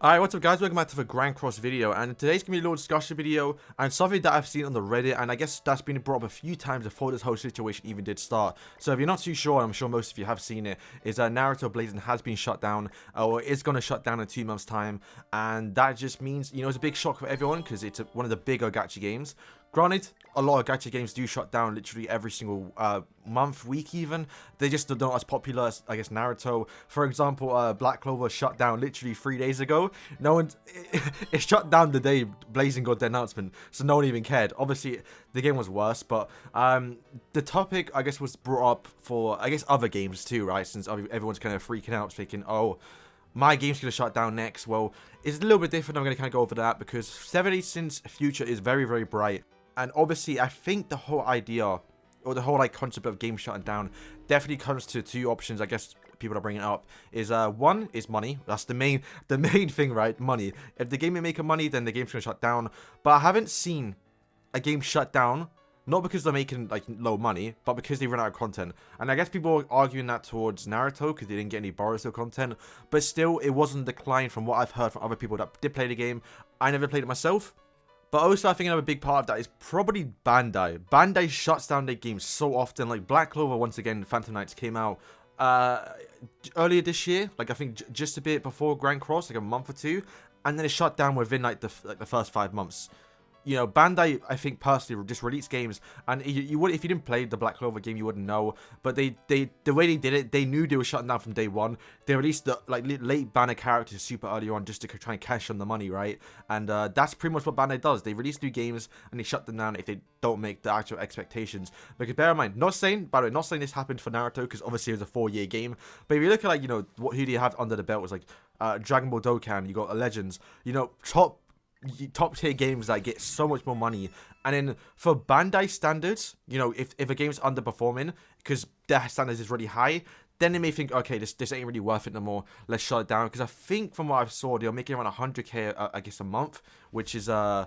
Alright, what's up guys, welcome back to the Grand Cross video, and today's going to be a little discussion video, and something that I've seen on the Reddit, and I guess that's been brought up a few times before this whole situation even did start. So if you're not too sure, I'm sure most of you have seen it, is that Naruto Blazing has been shut down, or is going to shut down in 2 months time, and that just means, you know, it's a big shock for everyone, because it's one of the bigger gacha games. Granted, a lot of gacha games do shut down literally every single month, week even. They just are not as popular as, I guess, Naruto. For example, Black Clover shut down literally 3 days ago. No one, it shut down the day Blazing got the announcement, so no one even cared. Obviously, the game was worse, but the topic, I guess, was brought up for, I guess, other games too, right? Since everyone's kind of freaking out, thinking, oh, my game's going to shut down next. Well, it's a little bit different. I'm going to kind of go over that because 7 Days Since future is very, very bright. And obviously, I think the whole idea, or the whole like concept of games shutting down, definitely comes to 2 options. I guess people are bringing up is one is money. That's the main thing, right? Money. If the game ain't making money, then the game's gonna shut down. But I haven't seen a game shut down, not because they're making like low money, but because they run out of content. And I guess people are arguing that towards Naruto because they didn't get any Boruto content. But still, it wasn't declined from what I've heard from other people that did play the game. I never played it myself. But also, I think another big part of that is probably Bandai. Bandai shuts down their games so often. Like Black Clover, once again, Phantom Knights came out earlier this year. Like I think just a bit before Grand Cross, like a month or 2, and then it shut down within like the first 5 months. You know, Bandai, I think personally, just released games, and you would, if you didn't play the Black Clover game, you wouldn't know. But the way they did it, they knew they were shutting down from day one. They released the like late banner characters super early on just to try and cash on the money, right? And that's pretty much what Bandai does. They release new games and they shut them down if they don't make the actual expectations. Because bear in mind, not saying this happened for Naruto because obviously it was a 4-year game. But if you look at like, you know, who do you have under the belt was like Dragon Ball Dokkan, you got Legends, you know, top tier games that get so much more money. And then for Bandai standards, you know, if a game's underperforming because their standards is really high, then they may think, okay, this ain't really worth it no more, let's shut it down. Because I think from what I saw, they're making around 100k I guess a month, which is I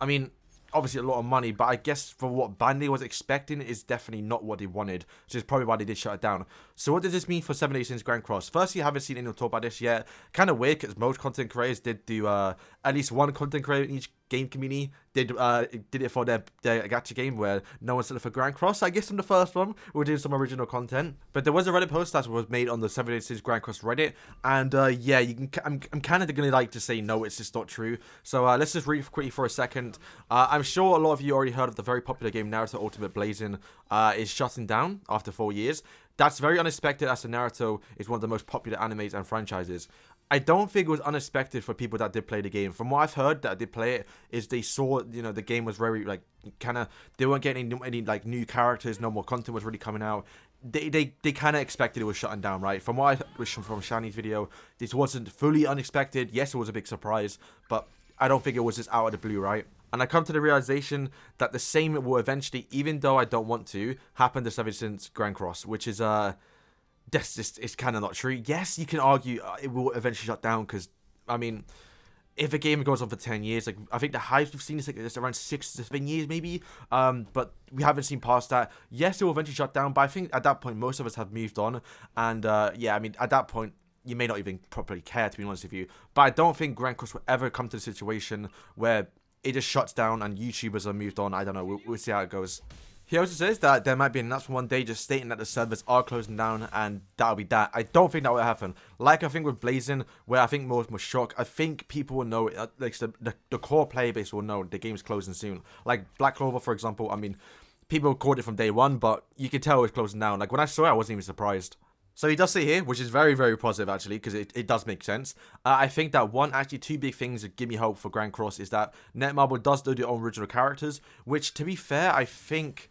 mean, obviously a lot of money, but I guess for what Bandai was expecting is definitely not what they wanted, so it's probably why they did shut it down. So what does this mean for 7 Days Since Grand Cross? Firstly, I haven't seen anyone talk about this yet. Kind of weird because most content creators did do at least one content creator in each game community did it for their gacha game where no one said it for Grand Cross. I guess in the first one we were doing some original content, but there was a Reddit post that was made on the 7 Days Since Grand Cross Reddit, and yeah, I'm kind of gonna like to say no, it's just not true. So let's just read quickly for a second. I'm sure a lot of you already heard of the very popular game Naruto Ultimate Blazing is shutting down after 4 years. That's very unexpected as Naruto is one of the most popular animes and franchises. I don't think it was unexpected for people that did play the game. From what I've heard that did play it, is they saw, you know, the game was very, like, kind of, they weren't getting any like, new characters, no more content was really coming out. They kind of expected it was shutting down, right? From what I heard from Shani's video, this wasn't fully unexpected. Yes, it was a big surprise, but I don't think it was just out of the blue, right? And I come to the realization that the same will eventually, even though I don't want to, happen to 7 Days Since Grand Cross, which is, that's just, it's kind of not true. Yes, you can argue it will eventually shut down because, I mean, if a game goes on for 10 years, like, I think the highest we've seen is like it's around 6 to 7 years maybe, but we haven't seen past that. Yes, it will eventually shut down, but I think at that point, most of us have moved on, and, yeah, I mean, at that point, you may not even properly care, to be honest with you, but I don't think Grand Cross will ever come to the situation where it just shuts down and YouTubers are moved on. I don't know, we'll see how it goes. He also says that there might be an announcement one day just stating that the servers are closing down, and that'll be that. I don't think that will happen. Like I think with Blazing, where I think most was shocked, I think people will know, like the core player base will know the game's closing soon. Like Black Clover, for example, I mean, people called it from day one, but you can tell it's closing down. Like when I saw it, I wasn't even surprised. So he does say here, which is very, very positive actually, because it does make sense. I think that actually 2 big things that give me hope for Grand Cross is that Netmarble does do their own original characters, which to be fair, I think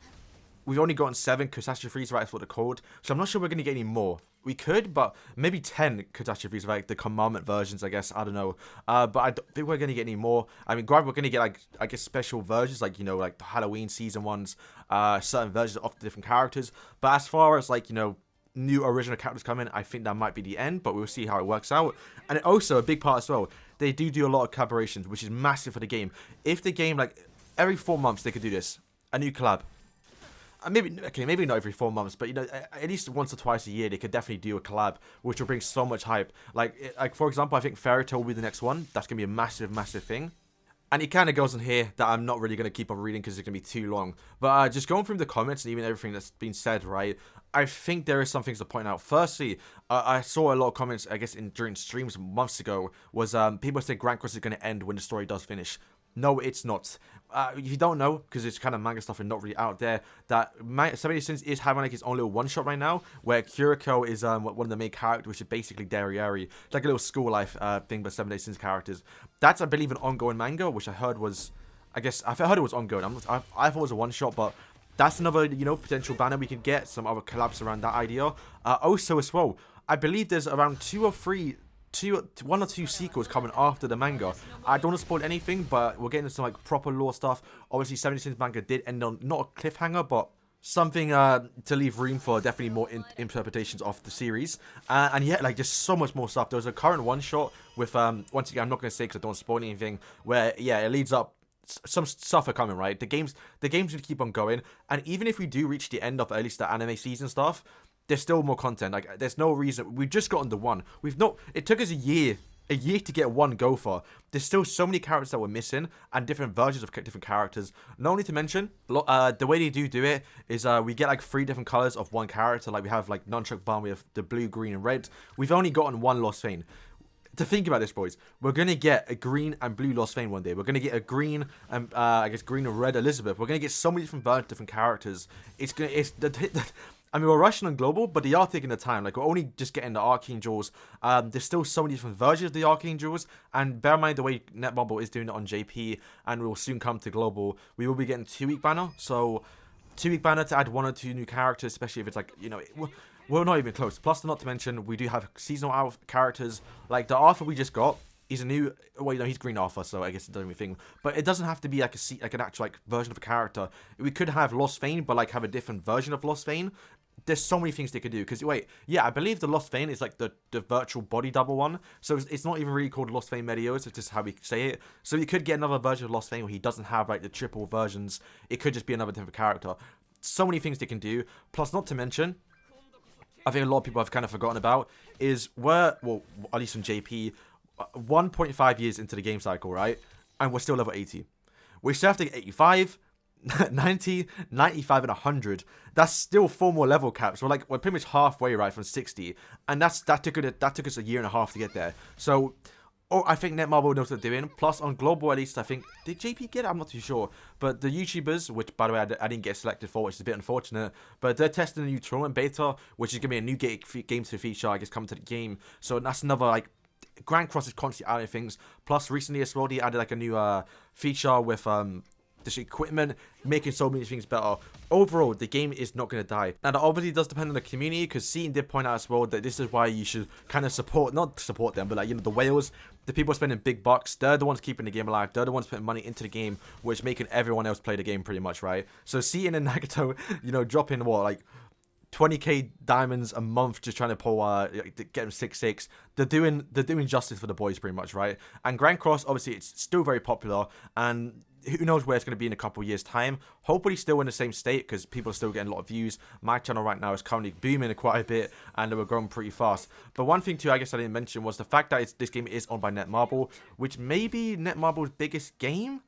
we've only gotten 7 catastrophes, right? That's what they're called. So I'm not sure we're going to get any more. We could, but maybe 10 catastrophes, like the commandment versions, I guess. I don't know. But I don't think we're going to get any more. I mean, granted, we're going to get, like, I guess, special versions, like, you know, like the Halloween season ones, certain versions of the different characters. But as far as, like, you know, new original characters coming, I think that might be the end, but we'll see how it works out. And also, a big part as well, they do a lot of collaborations, which is massive for the game. If the game, like, every 4 months they could do this, a new collab. maybe okay, maybe not every 4 months, but you know, at least once or twice a year, they could definitely do a collab, which will bring so much hype. Like for example, I think Fairy Tail will be the next one. That's gonna be a massive, massive thing. And it kind of goes on here that I'm not really going to keep on reading because it's going to be too long. But just going through the comments and even everything that's been said, right, I think there is some things to point out. Firstly, I saw a lot of comments, I guess, during streams months ago, was people say Grand Cross is going to end when the story does finish. No, it's not. If you don't know, because it's kind of manga stuff and not really out there, that 70 Sins is having like its own little one-shot right now, where Kuriko is one of the main characters, which is basically Derriere. It's like a little school life thing, but 7 Sins characters. That's, I believe, an ongoing manga, which I heard was, I heard it was ongoing. I thought it was a one-shot, but that's another, you know, potential banner we could get, some other collabs around that idea. Also, as well, I believe there's around one or two sequels coming after the manga. I don't want to spoil anything, but we're getting some like proper lore stuff. Obviously, 70 Sins manga did end on not a cliffhanger, but something to leave room for definitely more interpretations of the series. And yeah, like just so much more stuff. There's a current one shot with once again, I'm not going to say because I don't want to spoil anything, where yeah, it leads up. Some stuff are coming, right? The game's going to keep on going, and even if we do reach the end of at least the anime season stuff, there's still more content. Like, there's no reason. We've just gotten the one. It took us a year to get one Gopher. There's still so many characters that we're missing, and different versions of different characters. Not only to mention, the way they do it is we get like 3 different colors of one character. Like we have like Nunchuck Bum, we have the blue, green, and red. We've only gotten one Lost Fane. To think about this, boys, we're gonna get a green and blue Lost Fane one day. We're gonna get a green and I guess green and red Elizabeth. We're gonna get so many different versions, different characters. I mean, we're rushing on global, but they are taking the time. Like, we're only just getting the Archangels. There's still so many different versions of the Archangels. And bear in mind the way Netmarble is doing it on JP, and will soon come to global. We will be getting 2-week banner. So, 2-week banner to add 1 or 2 new characters, especially if it's like, you know, we're not even close. Plus, not to mention, we do have seasonal out characters. Like, the Arthur we just got. He's a new, well, you know, he's Green Alpha, so I guess it doesn't anything. But it doesn't have to be like an actual like version of a character. We could have Lost Fane, but like have a different version of Lost Fane. There's so many things they could do. Because wait, yeah, I believe the Lost Fane is like the virtual body double one. So it's not even really called Lost Fane Medios. It's just how we say it. So you could get another version of Lost Fane where he doesn't have like the triple versions. It could just be another different character. So many things they can do. Plus, not to mention, I think a lot of people have kind of forgotten about is well, at least on JP, 1.5 years into the game cycle, right? And we're still level 80. We still have to get 85, 90, 95, and 100. That's still 4 more level caps. We're pretty much halfway, right, from 60. And that took us a year and a half to get there. So, I think Netmarble knows what they're doing. Plus, on global, at least, I think, did JP get it? I'm not too sure. But the YouTubers, which, by the way, I didn't get selected for, which is a bit unfortunate. But they're testing a new tournament beta, which is going to be a new game to feature, I guess, coming to the game. So, that's another, like, Grand Cross is constantly adding things. Plus, recently as well, they added like a new feature with this equipment, making so many things better. Overall, the game is not going to die. Now, that obviously does depend on the community, because Seaton did point out as well that this is why you should kind of not support them, but like, you know, the whales, the people spending big bucks, they're the ones keeping the game alive. They're the ones putting money into the game, which making everyone else play the game pretty much, right? So Seaton and Nagato, you know, dropping what, like 20k diamonds a month just trying to pull get them 6-6. They're doing justice for the boys pretty much, right? And Grand Cross, obviously, it's still very popular, and who knows where it's going to be in a couple of years time. Hopefully still in the same state, because people are still getting a lot of views. My channel right now is currently booming quite a bit, and we're growing pretty fast. But one thing too, I guess I didn't mention, was the fact that this game is owned by Netmarble, which may be Netmarble's biggest game.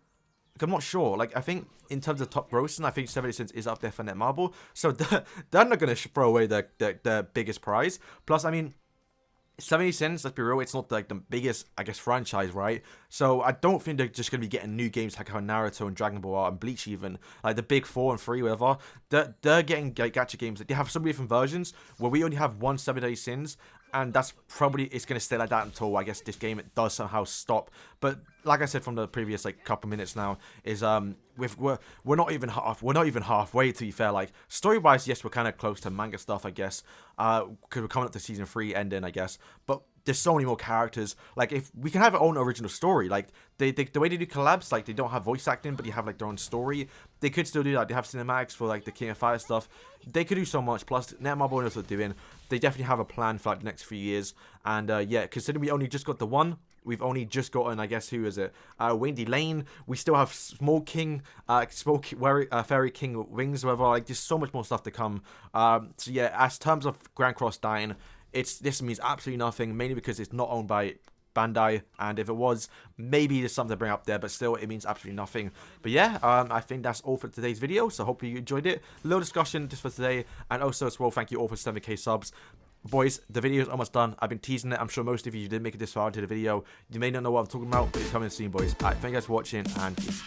I'm not sure. Like, I think in terms of top grossing, I think 70 Cents is up there for Netmarble. So they're not going to throw away the biggest prize. Plus, I mean, 70 Cents, let's be real, it's not like the biggest, I guess, franchise, right? So I don't think they're just going to be getting new games like how Naruto and Dragon Ball are, and Bleach even. Like the big 4 and 3, whatever. They're getting gacha games. They have so many different versions where we only have one 70 Sins. And that's probably, it's going to stay like that until, I guess, this game it does somehow stop. But like I said from the previous like couple minutes now, is we're not even halfway, to be fair. Like, story wise, yes, we're kind of close to manga stuff, I guess, because we're coming up to season 3 ending, I guess. But there's so many more characters. Like, if we can have our own original story, like the way they do collabs, like they don't have voice acting, but you have like their own story. They could still do that. They have cinematics for like the King of Fire stuff. They could do so much. Plus, Netmarble knows what they're doing. They definitely have a plan for like the next few years. And yeah, considering we only just got the one, we've only just gotten, I guess, who is it? Windy Lane. We still have Small King, Fairy King Wings, whatever. Like, there's so much more stuff to come. So yeah, as terms of Grand Cross dying, this means absolutely nothing, mainly because it's not owned by Bandai, and if it was, maybe there's something to bring up there, but still, it means absolutely nothing. But yeah, I think that's all for today's video, so hopefully you enjoyed it. Little discussion just for today, and also as well, thank you all for 7k subs. Boys, the video is almost done. I've been teasing it. I'm sure most of you didn't make it this far into the video. You may not know what I'm talking about, but it's coming soon, boys. Alright, thank you guys for watching, and peace.